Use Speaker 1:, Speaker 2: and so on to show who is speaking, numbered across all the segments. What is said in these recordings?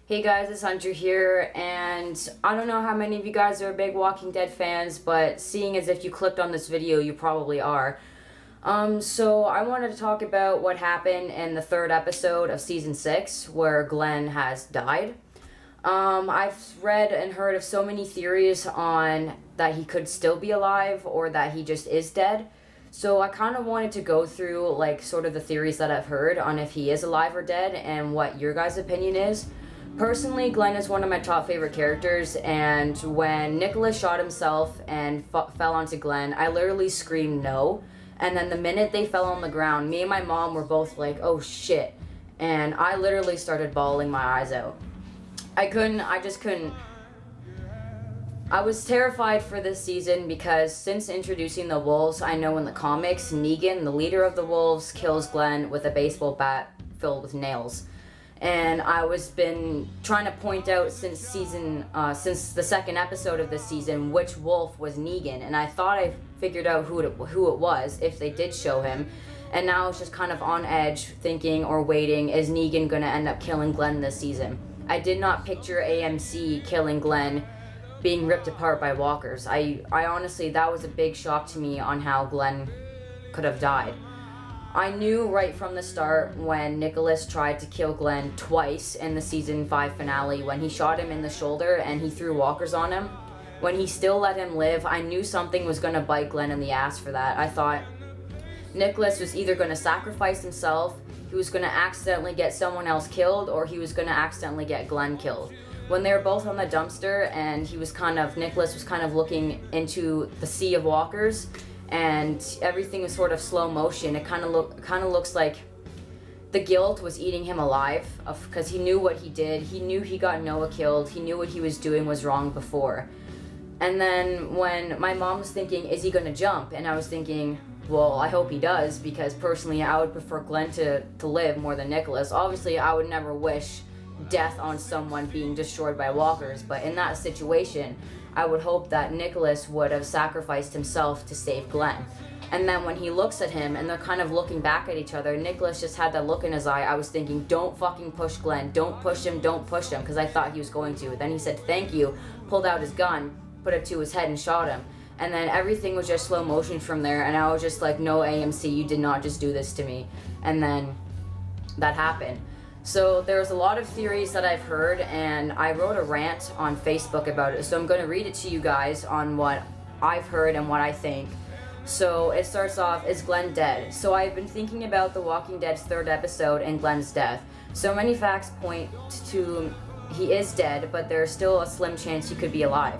Speaker 1: Hey guys, it's Hunter here, and I don't know how many of you guys are big Walking Dead fans, but seeing as if you clicked on this video, you probably are. So I wanted to talk about what happened in the third episode of season 6, where Glenn has died. I've read and heard of so many theories on that he could still be alive or that he just is dead. So I kind of wanted to go through, like, sort of the theories that I've heard on if he is alive or dead and what your guys' opinion is. Personally, Glenn is one of my top favorite characters, and when Nicholas shot himself and fell onto Glenn, I literally screamed no. And then the minute they fell on the ground, me and my mom were both like, oh shit. And I literally started bawling my eyes out. I just couldn't. I was terrified for this season because since introducing the wolves, I know in the comics, Negan, the leader of the wolves, kills Glenn with a baseball bat filled with nails. And I was been trying to point out since the second episode of this season which wolf was Negan, and I thought I figured out who it was if they did show him, and now I was just kind of on edge thinking or waiting, is Negan gonna end up killing Glenn this season? I did not picture AMC killing Glenn being ripped apart by walkers. I honestly, that was a big shock to me on how Glenn could have died. I knew right from the start when Nicholas tried to kill Glenn twice in the season 5 finale, when he shot him in the shoulder and he threw walkers on him. When he still let him live, I knew something was going to bite Glenn in the ass for that. I thought Nicholas was either going to sacrifice himself, he was going to accidentally get someone else killed, or he was going to accidentally get Glenn killed. When they were both on the dumpster and Nicholas was kind of looking into the sea of walkers, and everything was sort of slow motion. It kind of looks like the guilt was eating him alive, because he knew what he did. He knew he got Noah killed. He knew what he was doing was wrong before. And then when my mom was thinking, is he going to jump? And I was thinking, well, I hope he does, because personally I would prefer Glenn to live more than Nicholas. Obviously, I would never wish death on someone being destroyed by walkers, but in that situation, I would hope that Nicholas would have sacrificed himself to save Glenn. And then when he looks at him and they're kind of looking back at each other, Nicholas just had that look in his eye. I was thinking, don't fucking push Glenn. Don't push him, because I thought he was going to. Then he said, thank you, pulled out his gun, put it to his head and shot him. And then everything was just slow motion from there. And I was just like, no, AMC, you did not just do this to me. And then that happened. So there's a lot of theories that I've heard, and I wrote a rant on Facebook about it. So I'm going to read it to you guys on what I've heard and what I think. So it starts off, is Glenn dead? So I've been thinking about The Walking Dead's third episode and Glenn's death. So many facts point to he is dead, but there's still a slim chance he could be alive.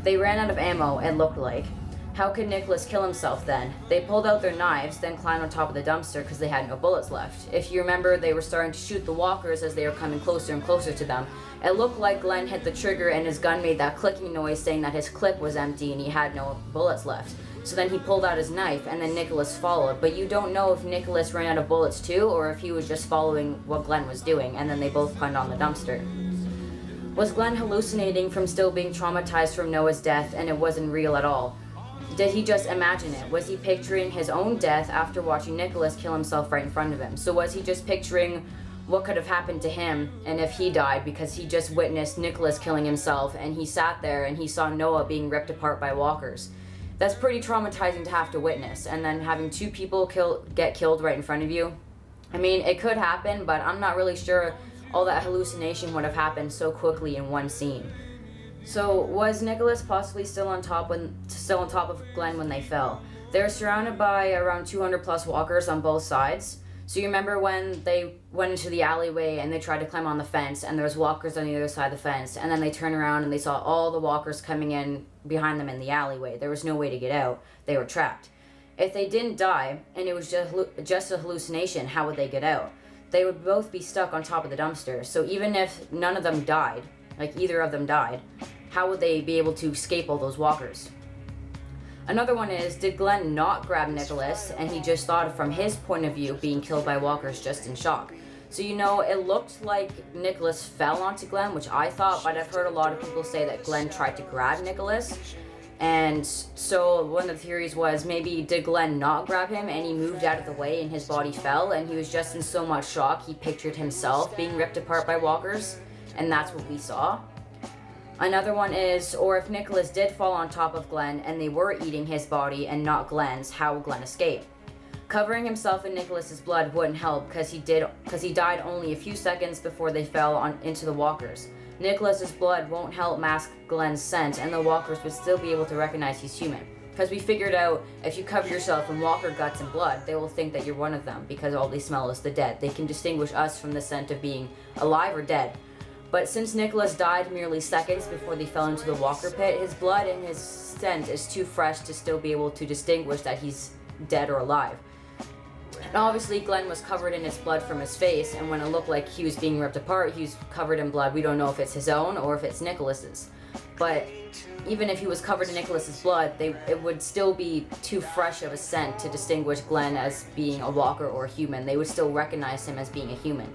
Speaker 1: They ran out of ammo, it looked like. How could Nicholas kill himself then? They pulled out their knives, then climbed on top of the dumpster because they had no bullets left. If you remember, they were starting to shoot the walkers as they were coming closer and closer to them. It looked like Glenn hit the trigger and his gun made that clicking noise saying that his clip was empty and he had no bullets left. So then he pulled out his knife and then Nicholas followed. But you don't know if Nicholas ran out of bullets too or if he was just following what Glenn was doing, and then they both climbed on the dumpster. Was Glenn hallucinating from still being traumatized from Noah's death and it wasn't real at all? Did he just imagine it? Was he picturing his own death after watching Nicholas kill himself right in front of him? So was he just picturing what could have happened to him and if he died because he just witnessed Nicholas killing himself and he sat there and he saw Noah being ripped apart by walkers? That's pretty traumatizing to have to witness, and then having two people get killed right in front of you. I mean, it could happen, but I'm not really sure all that hallucination would have happened so quickly in one scene. So was Nicholas possibly still on top of Glenn when they fell? They were surrounded by around 200 plus walkers on both sides. So you remember when they went into the alleyway and they tried to climb on the fence and there was walkers on the other side of the fence, and then they turned around and they saw all the walkers coming in behind them in the alleyway. There was no way to get out. They were trapped. If they didn't die and it was just a hallucination, how would they get out? They would both be stuck on top of the dumpster. So even if none of them died, like either of them died, how would they be able to escape all those walkers? Another one is, did Glenn not grab Nicholas and he just thought from his point of view being killed by walkers just in shock? So it looked like Nicholas fell onto Glenn, which I thought, but I've heard a lot of people say that Glenn tried to grab Nicholas. And so one of the theories was, maybe did Glenn not grab him and he moved out of the way and his body fell and he was just in so much shock he pictured himself being ripped apart by walkers? and that's what we saw. Another one is, or if Nicholas did fall on top of Glenn and they were eating his body and not Glenn's, how would Glenn escape? Covering himself in Nicholas's blood wouldn't help because he died only a few seconds before they fell into the walkers. Nicholas's blood won't help mask Glenn's scent, and the walkers would still be able to recognize he's human. Because we figured out if you cover yourself in walker guts and blood, they will think that you're one of them because all they smell is the dead. They can distinguish us from the scent of being alive or dead. But since Nicholas died merely seconds before they fell into the walker pit, his blood and his scent is too fresh to still be able to distinguish that he's dead or alive. And obviously Glenn was covered in his blood from his face, and when it looked like he was being ripped apart, he was covered in blood. We don't know if it's his own or if it's Nicholas's. But even if he was covered in Nicholas's blood, it would still be too fresh of a scent to distinguish Glenn as being a walker or a human. They would still recognize him as being a human.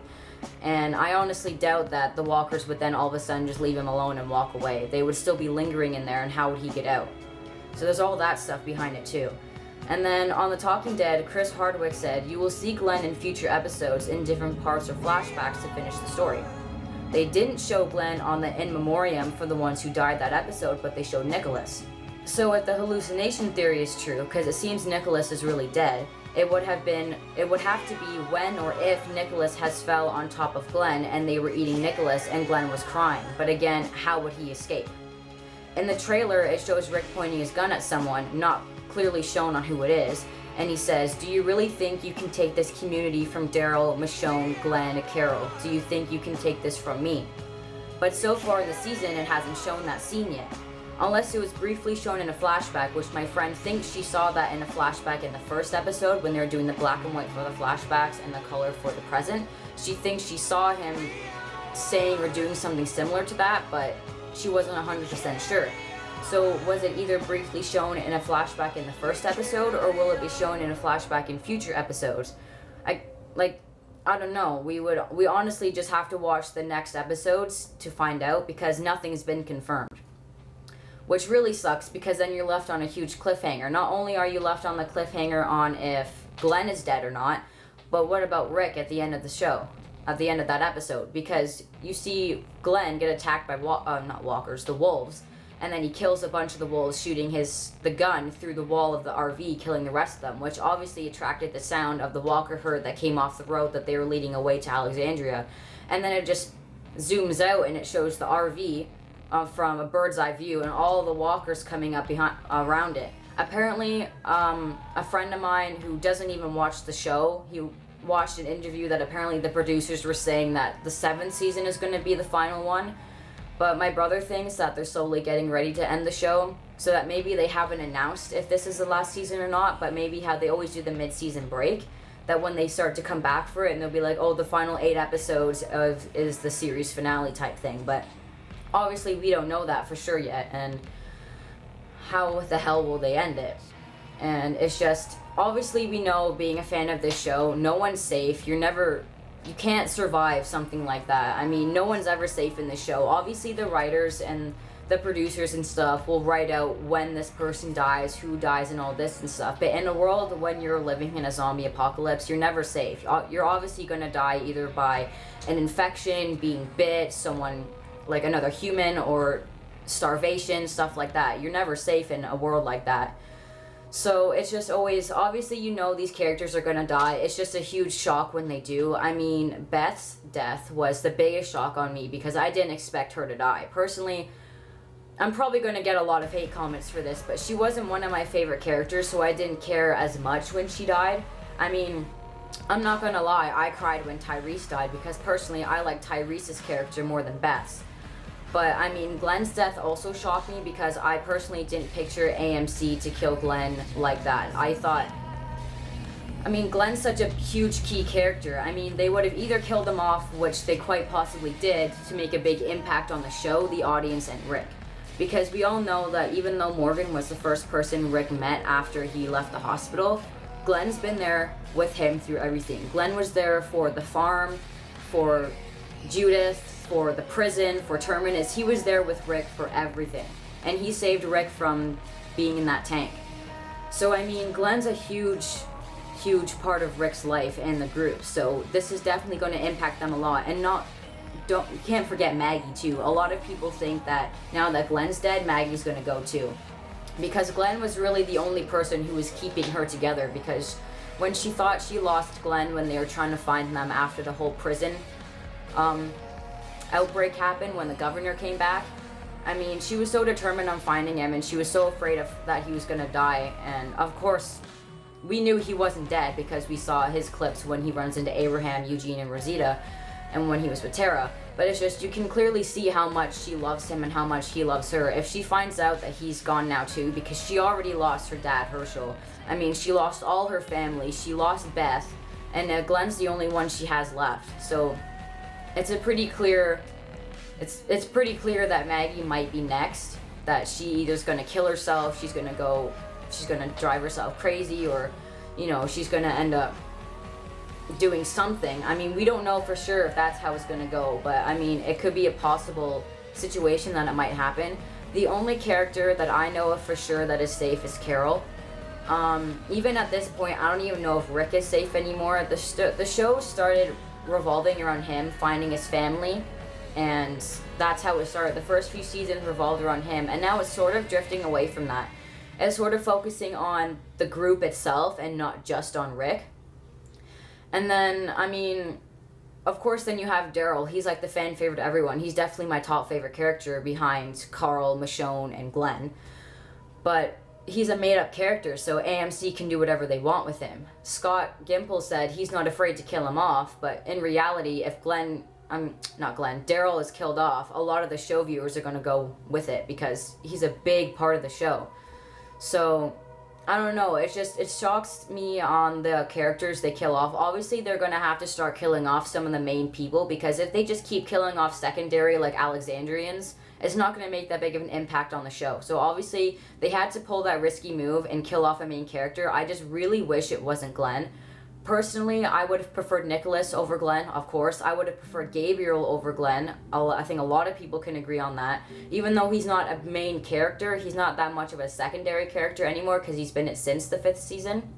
Speaker 1: And I honestly doubt that the walkers would then all of a sudden just leave him alone and walk away. They would still be lingering in there, and how would he get out? So there's all that stuff behind it too. And then on The Talking Dead, Chris Hardwick said, "You will see Glenn in future episodes in different parts or flashbacks to finish the story." They didn't show Glenn on the in memoriam for the ones who died that episode, but they showed Nicholas. So if the hallucination theory is true, because it seems Nicholas is really dead, it would have to be when or if Nicholas has fell on top of Glenn and they were eating Nicholas and Glenn was crying. But again, how would he escape? In the trailer, it shows Rick pointing his gun at someone, not clearly shown on who it is, and he says, "Do you really think you can take this community from Daryl, Michonne, Glenn, Carol? Do you think you can take this from me?" But so far this season, it hasn't shown that scene yet. Unless it was briefly shown in a flashback, which my friend thinks she saw that in a flashback in the first episode when they were doing the black and white for the flashbacks and the color for the present. She thinks she saw him saying or doing something similar to that, but she wasn't 100% sure. So was it either briefly shown in a flashback in the first episode, or will it be shown in a flashback in future episodes? I don't know. We honestly just have to watch the next episodes to find out, because nothing's been confirmed. Which really sucks, because then you're left on a huge cliffhanger. Not only are you left on the cliffhanger on if Glenn is dead or not, but what about Rick at the end of the show? At the end of that episode? Because you see Glenn get attacked by the wolves, and then he kills a bunch of the wolves, shooting the gun through the wall of the RV, killing the rest of them, which obviously attracted the sound of the walker herd that came off the road that they were leading away to Alexandria. And then it just zooms out and it shows the RV from a bird's eye view and all the walkers coming up around it. Apparently, a friend of mine who doesn't even watch the show, he watched an interview that apparently the producers were saying that the 7th season is going to be the final one. But my brother thinks that they're slowly getting ready to end the show, so that maybe they haven't announced if this is the last season or not, but maybe how they always do the mid-season break, that when they start to come back for it, and they'll be like, oh, the final 8 episodes is the series finale type thing. But obviously we don't know that for sure yet, and how the hell will they end it? And it's just, obviously we know, being a fan of this show, no one's safe. You can't survive something like that. I mean, no one's ever safe in this show. Obviously the writers and the producers and stuff will write out when this person dies, who dies, and all this and stuff. But in a world when you're living in a zombie apocalypse, you're never safe. You're obviously going to die either by an infection, being bit, someone like another human, or starvation, stuff like that. You're never safe in a world like that. So it's just always, obviously you know these characters are gonna die. It's just a huge shock when they do. I mean, Beth's death was the biggest shock on me because I didn't expect her to die. Personally, I'm probably gonna get a lot of hate comments for this, but she wasn't one of my favorite characters, so I didn't care as much when she died. I mean, I'm not gonna lie, I cried when Tyrese died because personally I like Tyrese's character more than Beth's. But, I mean, Glenn's death also shocked me because I personally didn't picture AMC to kill Glenn like that. Glenn's such a huge key character. I mean, they would have either killed him off, which they quite possibly did, to make a big impact on the show, the audience, and Rick. Because we all know that even though Morgan was the first person Rick met after he left the hospital, Glenn's been there with him through everything. Glenn was there for the farm, for Judith, for the prison, for Terminus. He was there with Rick for everything. And he saved Rick from being in that tank. So, I mean, Glenn's a huge part of Rick's life and the group. So this is definitely going to impact them a lot. And you can't forget Maggie too. A lot of people think that now that Glenn's dead, Maggie's gonna go too, because Glenn was really the only person who was keeping her together, because when she thought she lost Glenn when they were trying to find them after the whole prison outbreak happened, when the governor came back, I mean, she was so determined on finding him, and she was so afraid of that he was gonna die. And of course, we knew he wasn't dead because we saw his clips when he runs into Abraham, Eugene, and Rosita, and when he was with Tara. But it's just, you can clearly see how much she loves him and how much he loves her. If she finds out that he's gone now too, because she already lost her dad, Herschel. I mean, she lost all her family. She lost Beth, and Glenn's the only one she has left. So it's a pretty clear, it's pretty clear that Maggie might be next. That she either's gonna kill herself, she's gonna drive herself crazy, or, you know, she's gonna end up doing something. I mean, we don't know for sure if that's how it's gonna go, but I mean, it could be a possible situation that it might happen. The only character that I know of for sure that is safe is Carol. Even at this point, I don't even know if Rick is safe anymore. The show started revolving around him finding his family, and that's how it started. The first few seasons revolved around him, and now it's sort of drifting away from that. It's sort of focusing on the group itself and not just on Rick. And then, I mean, of course, then you have Daryl. He's like the fan favorite to everyone. He's definitely my top favorite character behind Carl, Michonne, and Glenn. But he's a made-up character, so AMC can do whatever they want with him. Scott Gimple said he's not afraid to kill him off, but in reality, if Daryl is killed off, a lot of the show viewers are going to go with it because he's a big part of the show. So, I don't know, it shocks me on the characters they kill off. Obviously, they're going to have to start killing off some of the main people, because if they just keep killing off secondary, like Alexandrians, it's not going to make that big of an impact on the show. So obviously, they had to pull that risky move and kill off a main character. I just really wish it wasn't Glenn. Personally, I would have preferred Nicholas over Glenn, of course. I would have preferred Gabriel over Glenn. I think a lot of people can agree on that. Even though he's not a main character, he's not that much of a secondary character anymore because he's been it since the 5th season.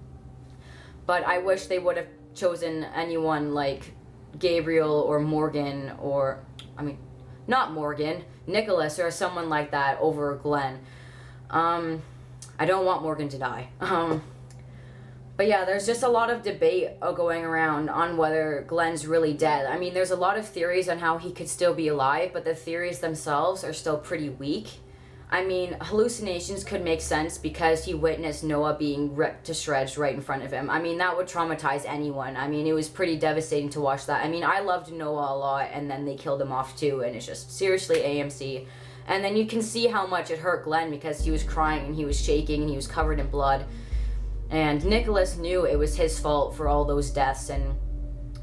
Speaker 1: But I wish they would have chosen anyone like Gabriel or Morgan, or, I mean, not Morgan, Nicholas or someone like that over Glenn. I don't want Morgan to die. But yeah, there's just a lot of debate going around on whether Glenn's really dead. I mean, there's a lot of theories on how he could still be alive, but the theories themselves are still pretty weak. I mean, hallucinations could make sense because he witnessed Noah being ripped to shreds right in front of him. I mean, that would traumatize anyone. I mean, it was pretty devastating to watch that. I mean, I loved Noah a lot, and then they killed him off too, and it's just seriously AMC. And then you can see how much it hurt Glenn because he was crying and he was shaking and he was covered in blood. And Nicholas knew it was his fault for all those deaths, and,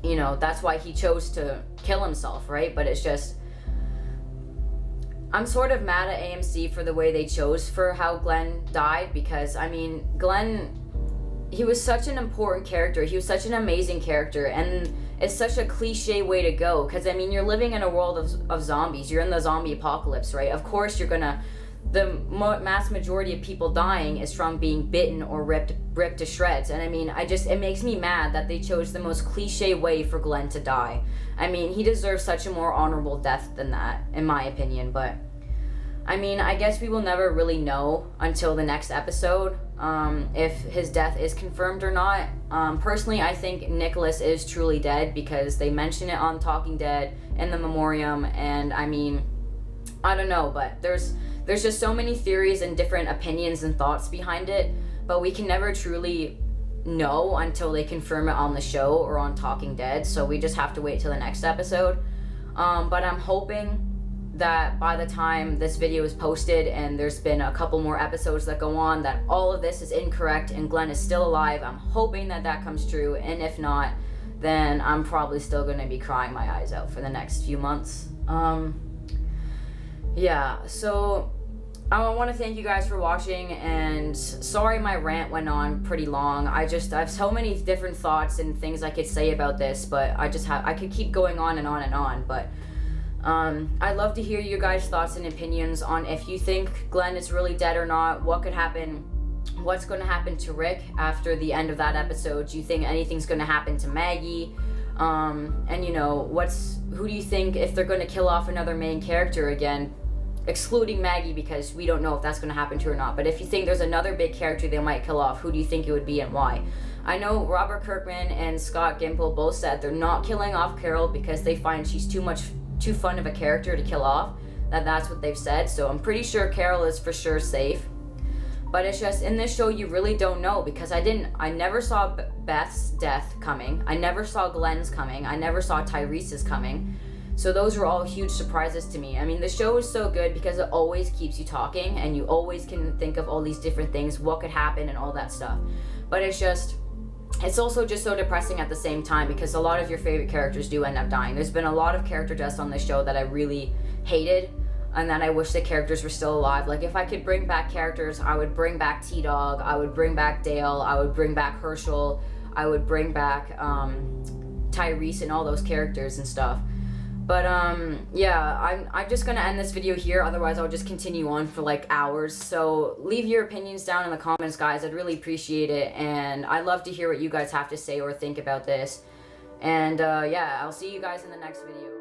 Speaker 1: you know, that's why he chose to kill himself, right? But it's just, I'm sort of mad at AMC for the way they chose for how Glenn died, because, I mean, Glenn, he was such an important character. He was such an amazing character, and it's such a cliche way to go, because, I mean, you're living in a world of zombies. You're in the zombie apocalypse, right? Of course you're gonna, the mass majority of people dying is from being bitten or ripped to shreds. And I mean, it makes me mad that they chose the most cliche way for Glenn to die. I mean, he deserves such a more honorable death than that, in my opinion. But I mean, I guess we will never really know until the next episode if his death is confirmed or not. Personally, I think Nicholas is truly dead because they mention it on Talking Dead in the memoriam. And I mean, I don't know, but there's just so many theories and different opinions and thoughts behind it, but we can never truly know until they confirm it on the show or on Talking Dead, so we just have to wait till the next episode. But I'm hoping that by the time this video is posted and there's been a couple more episodes that go on, that all of this is incorrect and Glenn is still alive. I'm hoping that comes true, and if not, then I'm probably still going to be crying my eyes out for the next few months. Yeah, so I want to thank you guys for watching, and sorry my rant went on pretty long. I have so many different thoughts and things I could say about this, but I could keep going on and on and on, but I'd love to hear you guys' thoughts and opinions on if you think Glenn is really dead or not, what could happen, what's going to happen to Rick after the end of that episode. Do you think anything's going to happen to Maggie? And you know, who do you think, if they're going to kill off another main character again, excluding Maggie because we don't know if that's going to happen to her or not, but if you think there's another big character they might kill off, who do you think it would be and why? I know Robert Kirkman and Scott Gimple both said they're not killing off Carol because they find she's too fun of a character to kill off. That's what they've said, so I'm pretty sure Carol is for sure safe. But it's just, in this show you really don't know, because I never saw Beth's death coming, I never saw Glenn's coming, I never saw Tyrese's coming. So those were all huge surprises to me. I mean, the show is so good because it always keeps you talking, and you always can think of all these different things, what could happen and all that stuff. But it's also just so depressing at the same time, because a lot of your favorite characters do end up dying. There's been a lot of character deaths on this show that I really hated, and that I wish the characters were still alive. Like, if I could bring back characters, I would bring back T-Dog, I would bring back Dale, I would bring back Herschel, I would bring back Tyrese and all those characters and stuff. But yeah, I'm just gonna end this video here, otherwise I'll just continue on for like hours. So leave your opinions down in the comments, guys. I'd really appreciate it, and I'd love to hear what you guys have to say or think about this. And yeah, I'll see you guys in the next video.